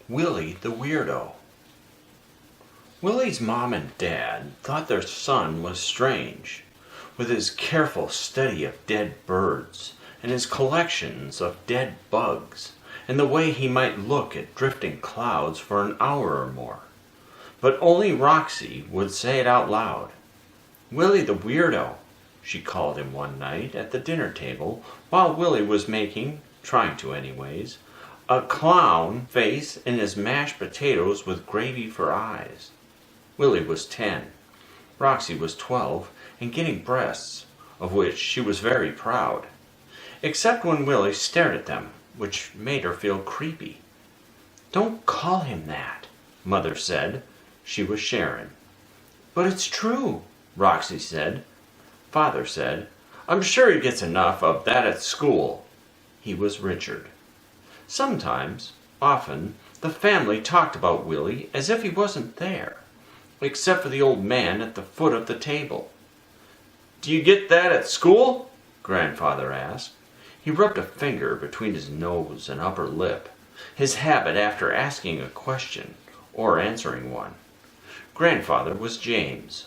Willie the Weirdo. Willie's mom and dad thought their son was strange, with his careful study of dead birds and his collections of dead bugs, and the way he might look at drifting clouds for an hour or more. But only Roxy would say it out loud. "Willie the Weirdo," she called him one night at the dinner table while Willie was making, trying to anyways, a clown face in his mashed potatoes with gravy for eyes. Willie was 10. Roxy was 12 and getting breasts, of which she was very proud. Except when Willie stared at them, which made her feel creepy. "Don't call him that," Mother said. She was Sharon. "But it's true," Roxy said. Father said, "I'm sure he gets enough of that at school." He was Richard. Sometimes, often, the family talked about Willie as if he wasn't there, except for the old man at the foot of the table. "Do you get that at school?" Grandfather asked. He rubbed a finger between his nose and upper lip, his habit after asking a question or answering one. Grandfather was James.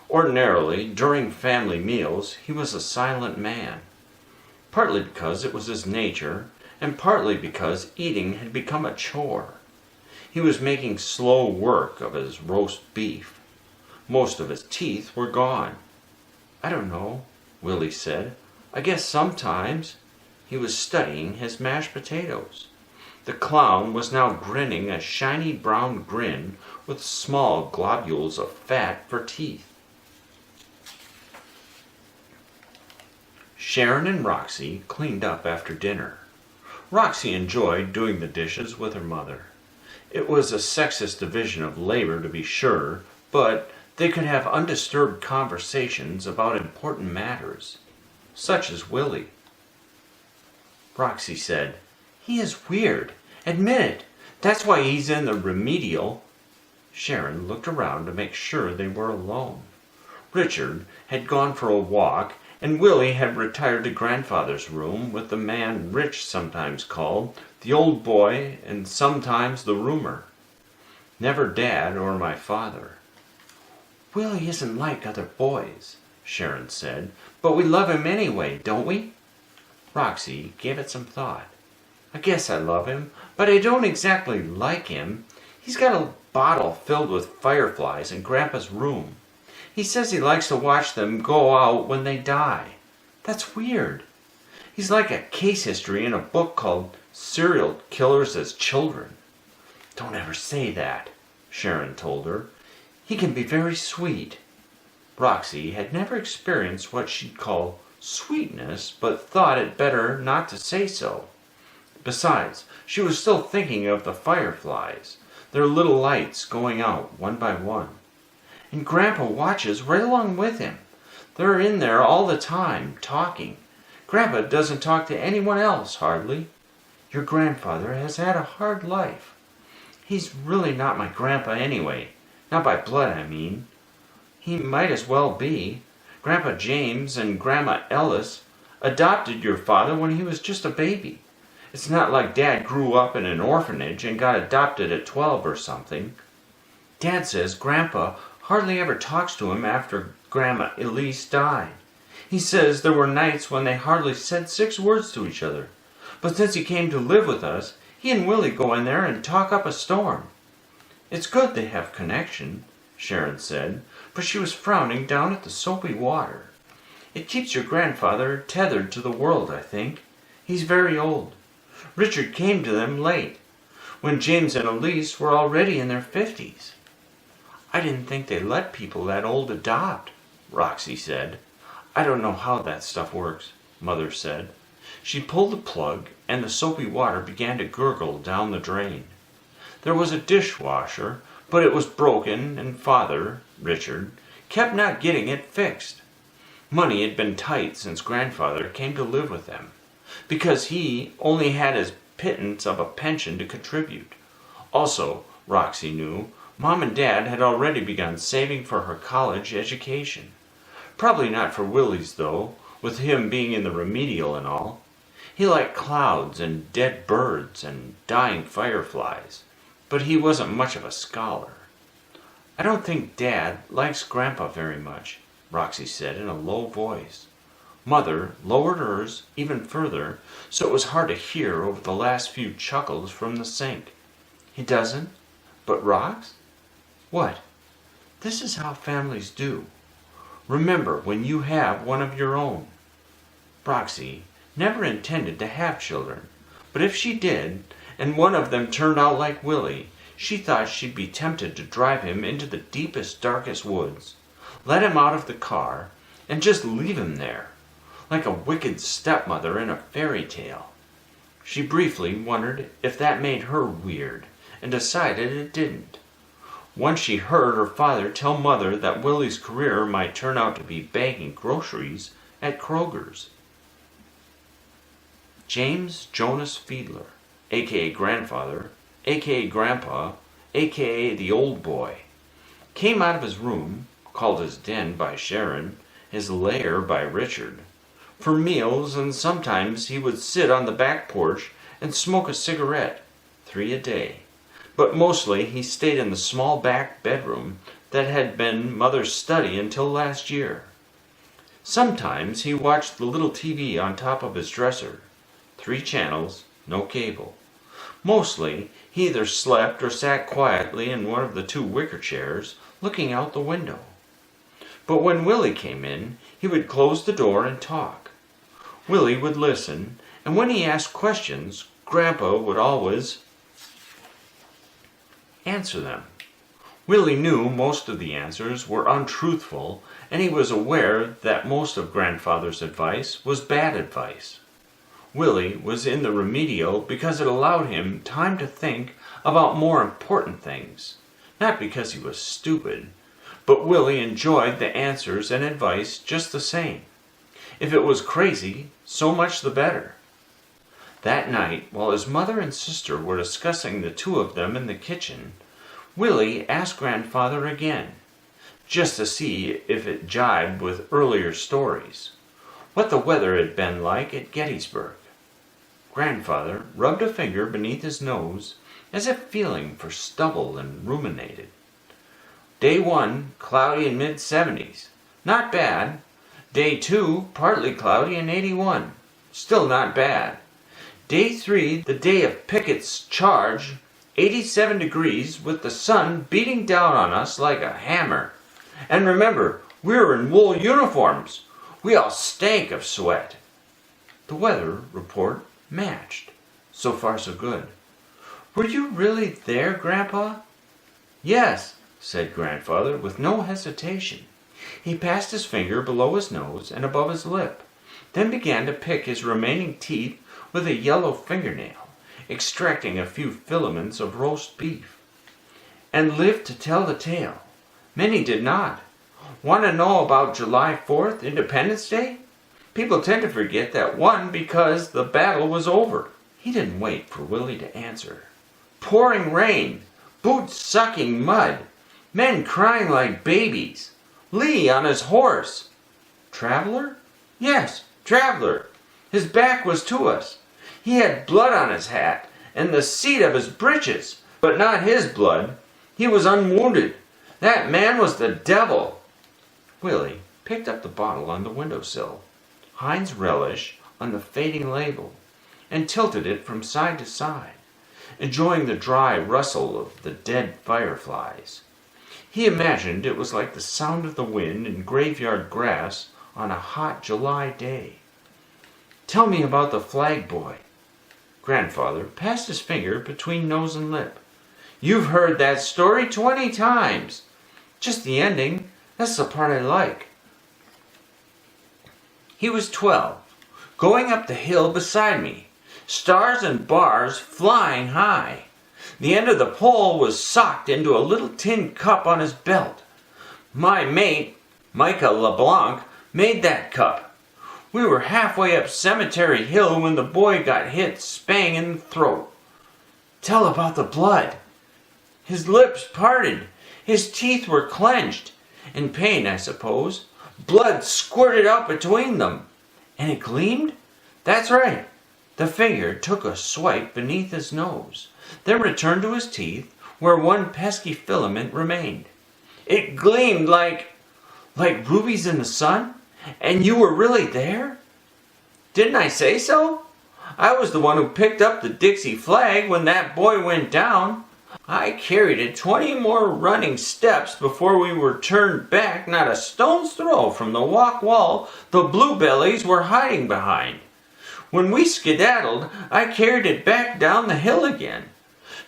Ordinarily, during family meals, he was a silent man, partly because it was his nature, and partly because eating had become a chore. He was making slow work of his roast beef. Most of his teeth were gone. "I don't know," Willie said. "I guess sometimes." He was studying his mashed potatoes. The clown was now grinning a shiny brown grin with small globules of fat for teeth. Sharon and Roxy cleaned up after dinner. Roxy enjoyed doing the dishes with her mother. It was a sexist division of labor, to be sure, but they could have undisturbed conversations about important matters, such as Willie. Roxy said, "He is weird. Admit it. That's why he's in the remedial." Sharon looked around to make sure they were alone. Richard had gone for a walk, and Willie had retired to Grandfather's room with the man Rich sometimes called the old boy and sometimes the roomer. Never Dad or my father. "Willie isn't like other boys," Sharon said, "but we love him anyway, don't we?" Roxy gave it some thought. "I guess I love him, but I don't exactly like him. He's got a bottle filled with fireflies in Grandpa's room. He says he likes to watch them go out when they die. That's weird. He's like a case history in a book called Serial Killers as Children." "Don't ever say that," Sharon told her. "He can be very sweet." Roxy had never experienced what she'd call sweetness, but thought it better not to say so. Besides, she was still thinking of the fireflies, their little lights going out one by one. And Grandpa watches right along with him. They're in there all the time, talking. Grandpa doesn't talk to anyone else, hardly. Your grandfather has had a hard life. He's really not my grandpa anyway. Not by blood, I mean. He might as well be. Grandpa James and Grandma Ellis adopted your father when he was just a baby. It's not like Dad grew up in an orphanage and got adopted at 12 or something. Dad says Grandpa hardly ever talks to him after Grandma Elise died. He says there were nights when they hardly said 6 words to each other. But since he came to live with us, he and Willie go in there and talk up a storm. It's good they have connection, Sharon said, but she was frowning down at the soapy water. It keeps your grandfather tethered to the world, I think. He's very old. Richard came to them late, when James and Elise were already in their 50s. "I didn't think they let people that old adopt," Roxy said. "I don't know how that stuff works," Mother said. She pulled the plug, and the soapy water began to gurgle down the drain. There was a dishwasher, but it was broken, and Father, Richard, kept not getting it fixed. Money had been tight since Grandfather came to live with them, because he only had his pittance of a pension to contribute. Also, Roxy knew, Mom and Dad had already begun saving for her college education. Probably not for Willie's, though, with him being in the remedial and all. He liked clouds and dead birds and dying fireflies. but he wasn't much of a scholar. "I don't think Dad likes Grandpa very much," Roxy said in a low voice. Mother lowered hers even further, so it was hard to hear over the last few chuckles from the sink. "He doesn't? But Rox?" "What?" "This is how families do. Remember when you have one of your own." Roxy never intended to have children, but if she did, and one of them turned out like Willie, she thought she'd be tempted to drive him into the deepest, darkest woods, let him out of the car, and just leave him there, like a wicked stepmother in a fairy tale. She briefly wondered if that made her weird, and decided it didn't. Once she heard her father tell Mother that Willie's career might turn out to be bagging groceries at Kroger's. James Jonas Fiedler, a.k.a. Grandfather, a.k.a. Grandpa, a.k.a. the Old Boy, came out of his room, called his den by Sharon, his lair by Richard, for meals, and sometimes he would sit on the back porch and smoke a cigarette, 3 a day. But mostly he stayed in the small back bedroom that had been Mother's study until last year. Sometimes he watched the little TV on top of his dresser, 3 channels, no cable. Mostly he either slept or sat quietly in one of the 2 wicker chairs, looking out the window. But when Willie came in, he would close the door and talk. Willie would listen, and when he asked questions, Grandpa would always answer them. Willie knew most of the answers were untruthful, and he was aware that most of Grandfather's advice was bad advice. Willie was in the remedial because it allowed him time to think about more important things, not because he was stupid, but Willie enjoyed the answers and advice just the same. If it was crazy, so much the better. That night, while his mother and sister were discussing the 2 of them in the kitchen, Willie asked Grandfather again, just to see if it jibed with earlier stories, what the weather had been like at Gettysburg. Grandfather rubbed a finger beneath his nose, as if feeling for stubble, and ruminated. Day 1, cloudy in mid-70s. Not bad. Day 2, partly cloudy and 81. Still not bad. Day 3, the day of Pickett's charge, 87 degrees with the sun beating down on us like a hammer. And remember, we were in wool uniforms. We all stank of sweat. The weather report matched. So far so good. "Were you really there, Grandpa?" "Yes," said Grandfather with no hesitation. He passed his finger below his nose and above his lip, then began to pick his remaining teeth with a yellow fingernail, extracting a few filaments of roast beef. "And lived to tell the tale. Many did not. Want to know about July 4th, Independence Day? People tend to forget that one because the battle was over." He didn't wait for Willie to answer. "Pouring rain, boots sucking mud, men crying like babies, Lee on his horse." "Traveler?" "Yes, traveler. His back was to us. He had blood on his hat and the seat of his breeches, but not his blood. He was unwounded. That man was the devil." Willie picked up the bottle on the windowsill, Heinz Relish on the fading label, and tilted it from side to side, enjoying the dry rustle of the dead fireflies. He imagined it was like the sound of the wind in graveyard grass on a hot July day. "Tell me about the flag boy." Grandfather passed his finger between nose and lip. "You've heard that story 20 times. Just the ending. That's the part I like." "He was 12, going up the hill beside me, stars and bars flying high. The end of the pole was socked into a little tin cup on his belt. My mate, Micah LeBlanc, made that cup. We were halfway up Cemetery Hill when the boy got hit spang in the throat." "Tell about the blood." "His lips parted. His teeth were clenched. In pain, I suppose. Blood squirted out between them." "And it gleamed?" "That's right." The finger took a swipe beneath his nose, then returned to his teeth, where one pesky filament remained. It gleamed like rubies in the sun, and you were really there? Didn't I say so? I was the one who picked up the Dixie flag when that boy went down. I carried it 20 more running steps before we were turned back not a stone's throw from the walk wall the bluebellies were hiding behind. When we skedaddled, I carried it back down the hill again.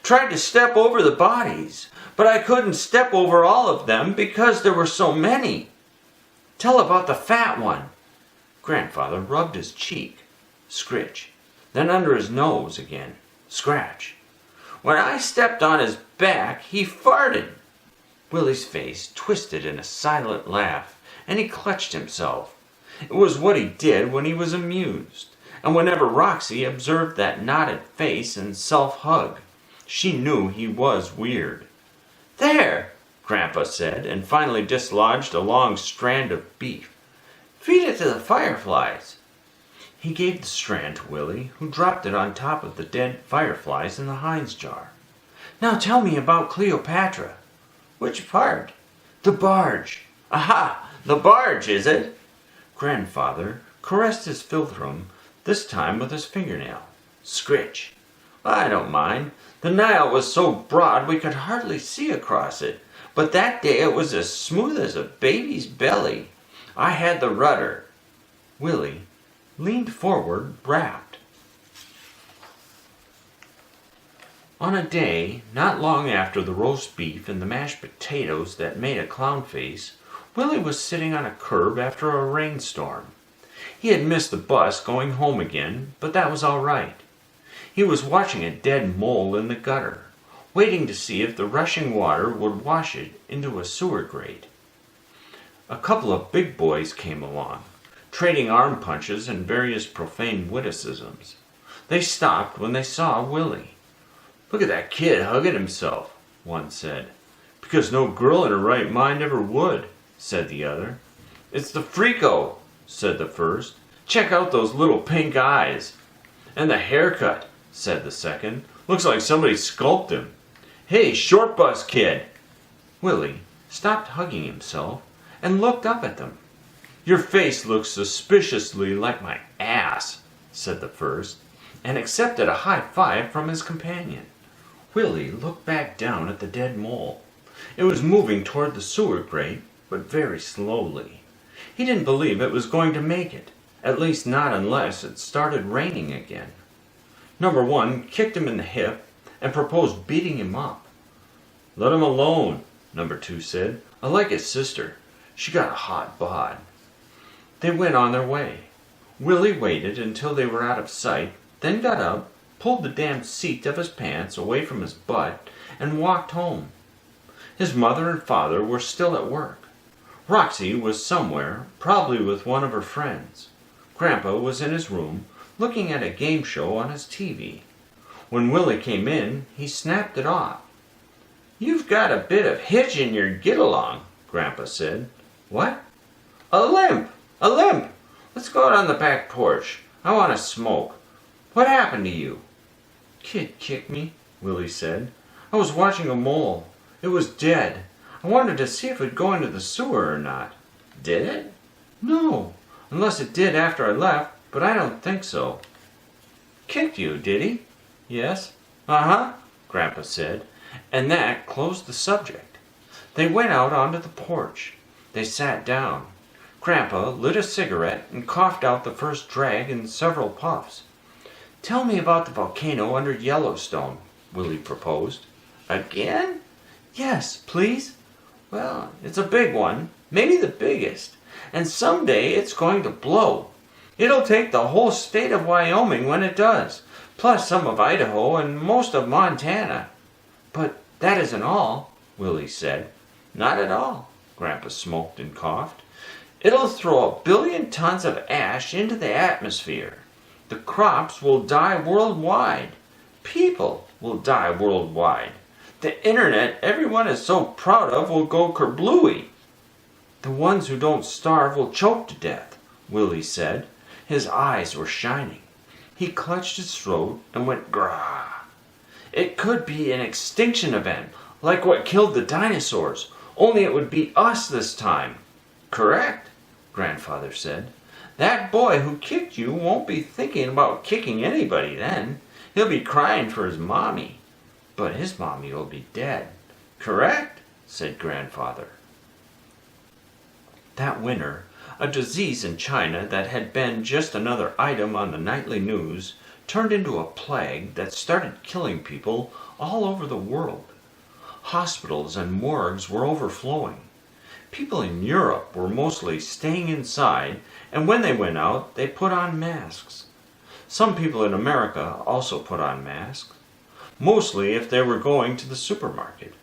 Tried to step over the bodies, but I couldn't step over all of them because there were so many. Tell about the fat one. Grandfather rubbed his cheek, scritch, then under his nose again, scratch. When I stepped on his back, he farted. Willie's face twisted in a silent laugh, and he clutched himself. It was what he did when he was amused, and whenever Roxy observed that knotted face and self-hug, she knew he was weird. There, Grandpa said, and finally dislodged a long strand of beef. Feed it to the fireflies. He gave the strand to Willie, who dropped it on top of the dead fireflies in the Heinz jar. Now tell me about Cleopatra. Which part? The barge. Aha! The barge, is it? Grandfather caressed his philtrum, this time with his fingernail. Scritch. I don't mind. The Nile was so broad we could hardly see across it, but that day it was as smooth as a baby's belly. I had the rudder. Willie leaned forward, rapt. On a day not long after the roast beef and the mashed potatoes that made a clown face, Willie was sitting on a curb after a rainstorm. He had missed the bus going home again, but that was all right. He was watching a dead mole in the gutter, waiting to see if the rushing water would wash it into a sewer grate. A couple of big boys came along, trading arm punches and various profane witticisms. They stopped when they saw Willie. Look at that kid hugging himself, one said. Because no girl in her right mind ever would, said the other. It's the Freako, said the first. Check out those little pink eyes. And the haircut, said the second. Looks like somebody sculpted him. Hey, short bus kid. Willie stopped hugging himself and looked up at them. Your face looks suspiciously like my ass, said the first, and accepted a high five from his companion. Willie looked back down at the dead mole. It was moving toward the sewer grate, but very slowly. He didn't believe it was going to make it, at least not unless it started raining again. Number one kicked him in the hip and proposed beating him up. Let him alone, number two said. I like his sister. She got a hot bod. They went on their way. Willie waited until they were out of sight, then got up, pulled the damn seat of his pants away from his butt, and walked home. His mother and father were still at work. Roxy was somewhere, probably with one of her friends. Grandpa was in his room, looking at a game show on his TV. When Willie came in, he snapped it off. You've got a bit of hitch in your get-along, Grandpa said. What? A limp! A limp! Let's go out on the back porch. I want to smoke. What happened to you? Kid kicked me, Willie said. I was watching a mole. It was dead. I wanted to see if it would go into the sewer or not. Did it? No, unless it did after I left, but I don't think so. Kicked you, did he? Yes. Uh-huh, Grandpa said, and that closed the subject. They went out onto the porch. They sat down. Grandpa lit a cigarette and coughed out the first drag in several puffs. Tell me about the volcano under Yellowstone, Willie proposed. Again? Yes, please. Well, it's a big one, maybe the biggest, and someday it's going to blow. It'll take the whole state of Wyoming when it does, plus some of Idaho and most of Montana. But that isn't all, Willie said. Not at all, Grandpa smoked and coughed. It'll throw 1 billion tons of ash into the atmosphere. The crops will die worldwide. People will die worldwide. The internet everyone is so proud of will go kerblooey. The ones who don't starve will choke to death, Willie said. His eyes were shining. He clutched his throat and went grah. It could be an extinction event, like what killed the dinosaurs, only it would be us this time." "Correct," Grandfather said. "That boy who kicked you won't be thinking about kicking anybody then. He'll be crying for his mommy. But his mommy will be dead." "Correct," said Grandfather. That winter, a disease in China that had been just another item on the nightly news turned into a plague that started killing people all over the world. Hospitals and morgues were overflowing. People in Europe were mostly staying inside, and when they went out, they put on masks. Some people in America also put on masks, mostly if they were going to the supermarket.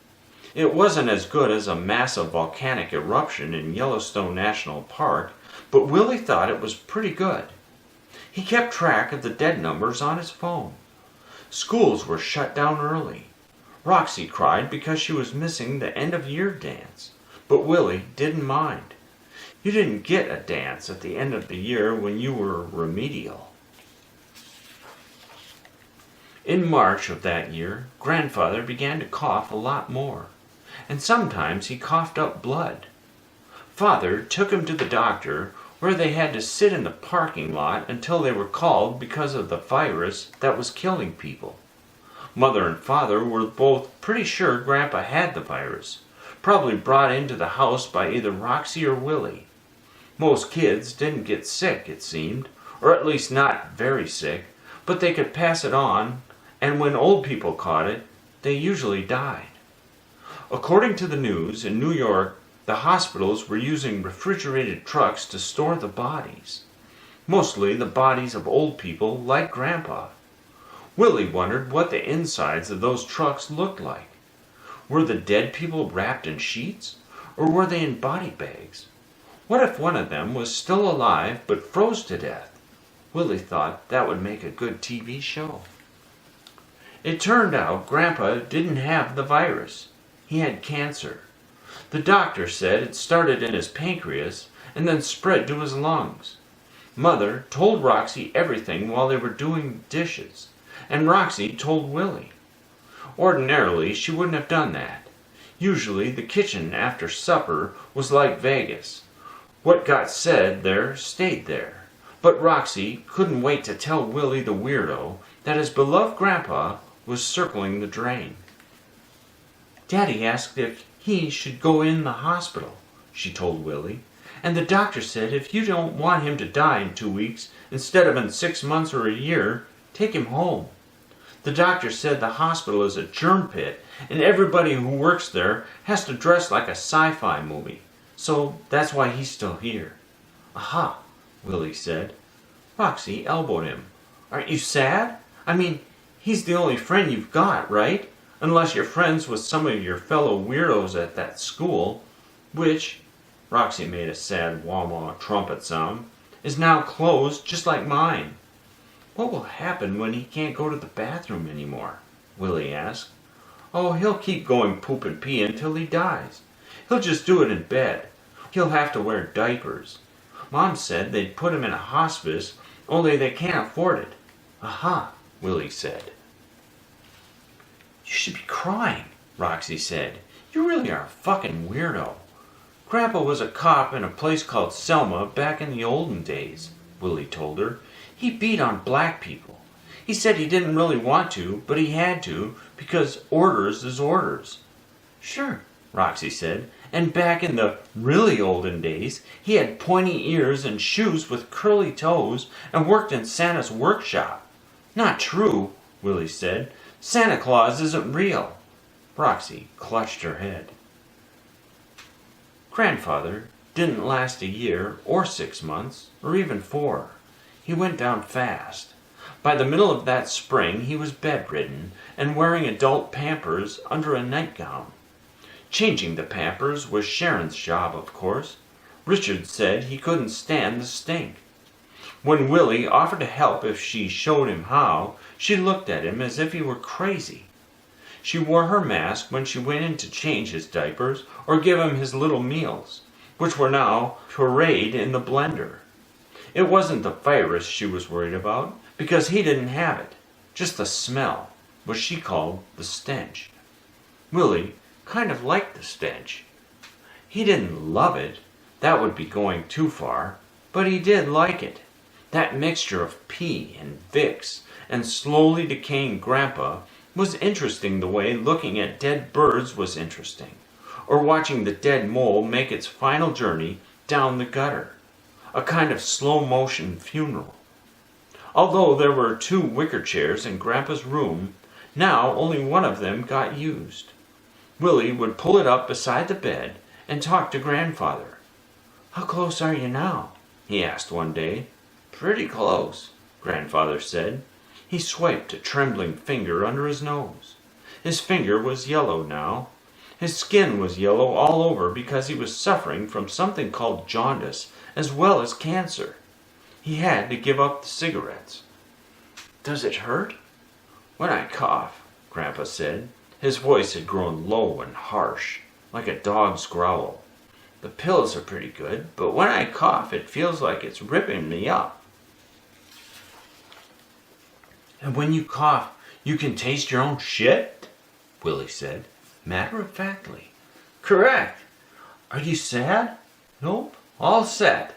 It wasn't as good as a massive volcanic eruption in Yellowstone National Park, but Willie thought it was pretty good. He kept track of the dead numbers on his phone. Schools were shut down early. Roxy cried because she was missing the end-of-year dance, but Willie didn't mind. You didn't get a dance at the end of the year when you were remedial. In March of that year, Grandfather began to cough a lot more, and sometimes he coughed up blood. Father took him to the doctor, where they had to sit in the parking lot until they were called because of the virus that was killing people. Mother and Father were both pretty sure Grandpa had the virus, probably brought into the house by either Roxy or Willie. Most kids didn't get sick, it seemed, or at least not very sick, but they could pass it on, and when old people caught it, they usually died. According to the news, in New York, the hospitals were using refrigerated trucks to store the bodies. Mostly the bodies of old people like Grandpa. Willie wondered what the insides of those trucks looked like. Were the dead people wrapped in sheets, or were they in body bags? What if one of them was still alive but froze to death? Willie thought that would make a good TV show. It turned out Grandpa didn't have the virus. He had cancer. The doctor said it started in his pancreas and then spread to his lungs. Mother told Roxy everything while they were doing dishes, and Roxy told Willie. Ordinarily, she wouldn't have done that. Usually, the kitchen after supper was like Vegas. What got said there stayed there. But Roxy couldn't wait to tell Willie the Weirdo that his beloved Grandpa was circling the drain. Daddy asked if he should go in the hospital, she told Willie, and the doctor said if you don't want him to die in 2 weeks instead of in 6 months or a year, take him home. The doctor said the hospital is a germ pit and everybody who works there has to dress like a sci-fi movie, so that's why he's still here. Aha, Willie said. Roxy elbowed him. Aren't you sad? I mean, he's the only friend you've got, right? Unless you're friends with some of your fellow weirdos at that school, which, Roxy made a sad wah-wah trumpet sound, is now closed just like mine. What will happen when he can't go to the bathroom anymore? Willie asked. Oh, he'll keep going poop and pee until he dies. He'll just do it in bed. He'll have to wear diapers. Mom said they'd put him in a hospice, only they can't afford it. Aha, Willie said. You should be crying, Roxy said. You really are a fucking weirdo. Grandpa was a cop in a place called Selma back in the olden days, Willie told her. He beat on black people. He said he didn't really want to, but he had to, because orders is orders. Sure, Roxy said, and back in the really olden days, he had pointy ears and shoes with curly toes and worked in Santa's workshop. Not true, Willie said. Santa Claus isn't real. Roxy clutched her head. Grandfather didn't last a year or 6 months or even 4. He went down fast. By the middle of that spring he was bedridden and wearing adult Pampers under a nightgown. Changing the Pampers was Sharon's job, of course. Richard said he couldn't stand the stink. When Willie offered to help if she showed him how, she looked at him as if he were crazy. She wore her mask when she went in to change his diapers or give him his little meals, which were now pureed in the blender. It wasn't the virus she was worried about, because he didn't have it, just the smell. what she called the stench. Willie kind of liked the stench. He didn't love it, that would be going too far, but he did like it. That mixture of pee and Vicks and slowly decaying Grandpa was interesting the way looking at dead birds was interesting, or watching the dead mole make its final journey down the gutter, a kind of slow-motion funeral. Although there were 2 wicker chairs in Grandpa's room, now only one of them got used. Willie would pull it up beside the bed and talk to Grandfather. "How close are you now?" he asked one day. "Pretty close," Grandfather said. He swiped a trembling finger under his nose. His finger was yellow now. His skin was yellow all over because he was suffering from something called jaundice as well as cancer. He had to give up the cigarettes. "Does it hurt?" "When I cough," Grandpa said. His voice had grown low and harsh, like a dog's growl. "The pills are pretty good, but when I cough it feels like it's ripping me up." "And when you cough, you can taste your own shit?" Willie said, matter-of-factly. "Correct. Are you sad?" "Nope, all set."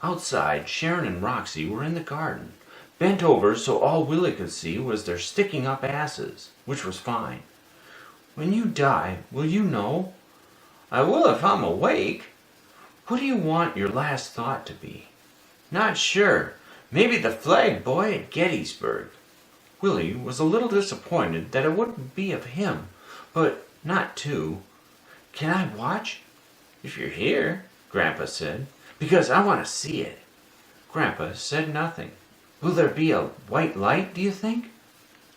Outside, Sharon and Roxy were in the garden, bent over so all Willie could see was their sticking-up asses, which was fine. "When you die, will you know?" "I will if I'm awake." "What do you want your last thought to be?" "Not sure. Maybe the flag boy at Gettysburg." Willie was a little disappointed that it wouldn't be of him, but not too. "Can I watch?" "If you're here," Grandpa said, "because I want to see it." Grandpa said nothing. "Will there be a white light, do you think?"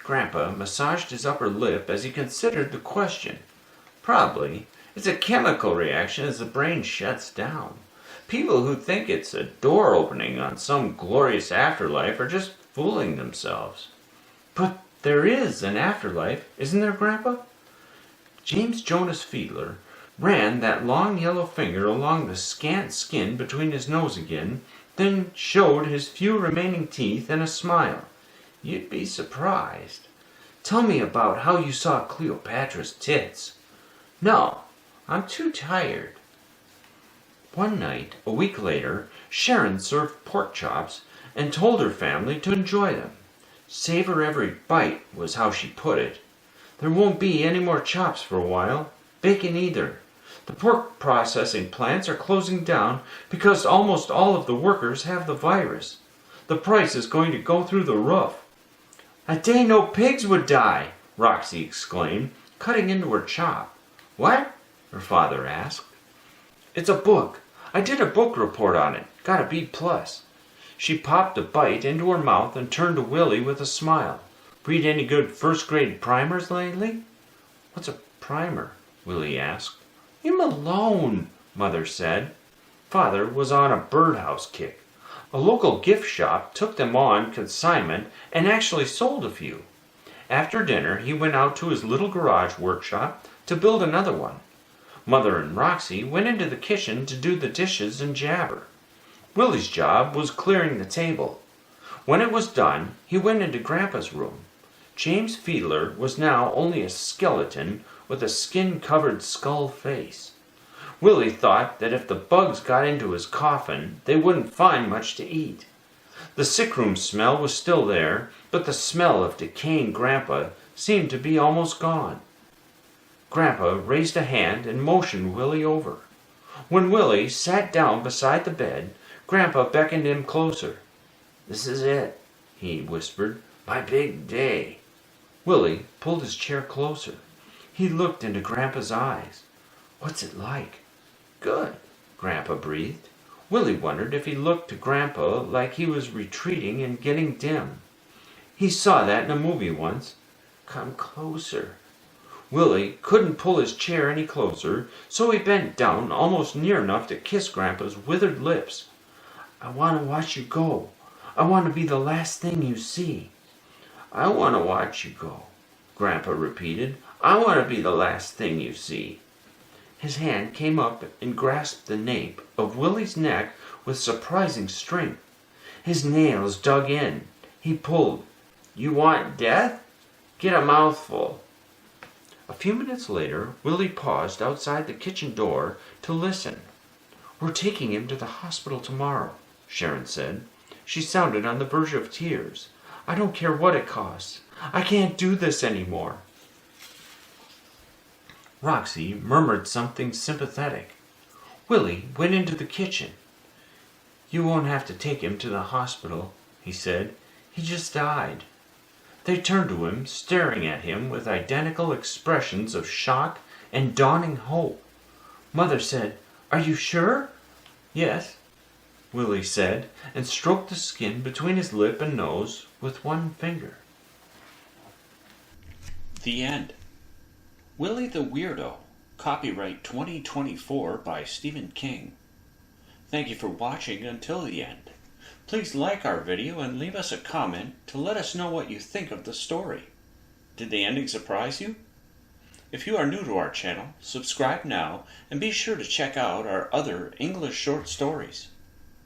Grandpa massaged his upper lip as he considered the question. "Probably. It's a chemical reaction as the brain shuts down. People who think it's a door opening on some glorious afterlife are just fooling themselves." "But there is an afterlife, isn't there, Grandpa?" James Jonas Fiedler ran that long yellow finger along the scant skin between his nose again, then showed his few remaining teeth and a smile. "You'd be surprised. Tell me about how you saw Cleopatra's tits." "No, I'm too tired." One night, a week later, Sharon served pork chops and told her family to enjoy them. Savor every bite was how she put it. There won't be any more chops for a while. Bacon either. The pork processing plants are closing down because almost all of the workers have the virus. The price is going to go through the roof. "A day no pigs would die," Roxy exclaimed, cutting into her chop. "What?" her father asked. "It's a book. I did a book report on it. Got a B+. She popped a bite into her mouth and turned to Willie with a smile. "Read any good first-grade primers lately?" "What's a primer?" Willie asked. "Leave him alone," Mother said. Father was on a birdhouse kick. A local gift shop took them on consignment and actually sold a few. After dinner, he went out to his little garage workshop to build another one. Mother and Roxy went into the kitchen to do the dishes and jabber. Willie's job was clearing the table. When it was done, he went into Grandpa's room. James Fiedler was now only a skeleton with a skin-covered skull face. Willie thought that if the bugs got into his coffin, they wouldn't find much to eat. The sickroom smell was still there, but the smell of decaying Grandpa seemed to be almost gone. Grandpa raised a hand and motioned Willie over. When Willie sat down beside the bed, Grandpa beckoned him closer. "This is it," he whispered. "My big day." Willie pulled his chair closer. He looked into Grandpa's eyes. "What's it like?" "Good," Grandpa breathed. Willie wondered if he looked to Grandpa like he was retreating and getting dim. He saw that in a movie once. "Come closer." Willie couldn't pull his chair any closer, so he bent down almost near enough to kiss Grandpa's withered lips. "I want to watch you go. I want to be the last thing you see." "I want to watch you go," Grandpa repeated. "I want to be the last thing you see." His hand came up and grasped the nape of Willie's neck with surprising strength. His nails dug in. He pulled. "You want death?" Get a mouthful." A few minutes later, Willie paused outside the kitchen door to listen. "We're taking him to the hospital tomorrow," Sharon said. She sounded on the verge of tears. "I don't care what it costs. I can't do this anymore." Roxy murmured something sympathetic. Willie went into the kitchen. "You won't have to take him to the hospital," he said. "He just died." They turned to him, staring at him with identical expressions of shock and dawning hope. Mother said, "Are you sure?" "Yes," Willie said, and stroked the skin between his lip and nose with one finger. The end. Willie the Weirdo. Copyright 2024 by Stephen King. Thank you for watching until the end. Please like our video and leave us a comment to let us know what you think of the story. Did the ending surprise you? If you are new to our channel, subscribe now and be sure to check out our other English short stories.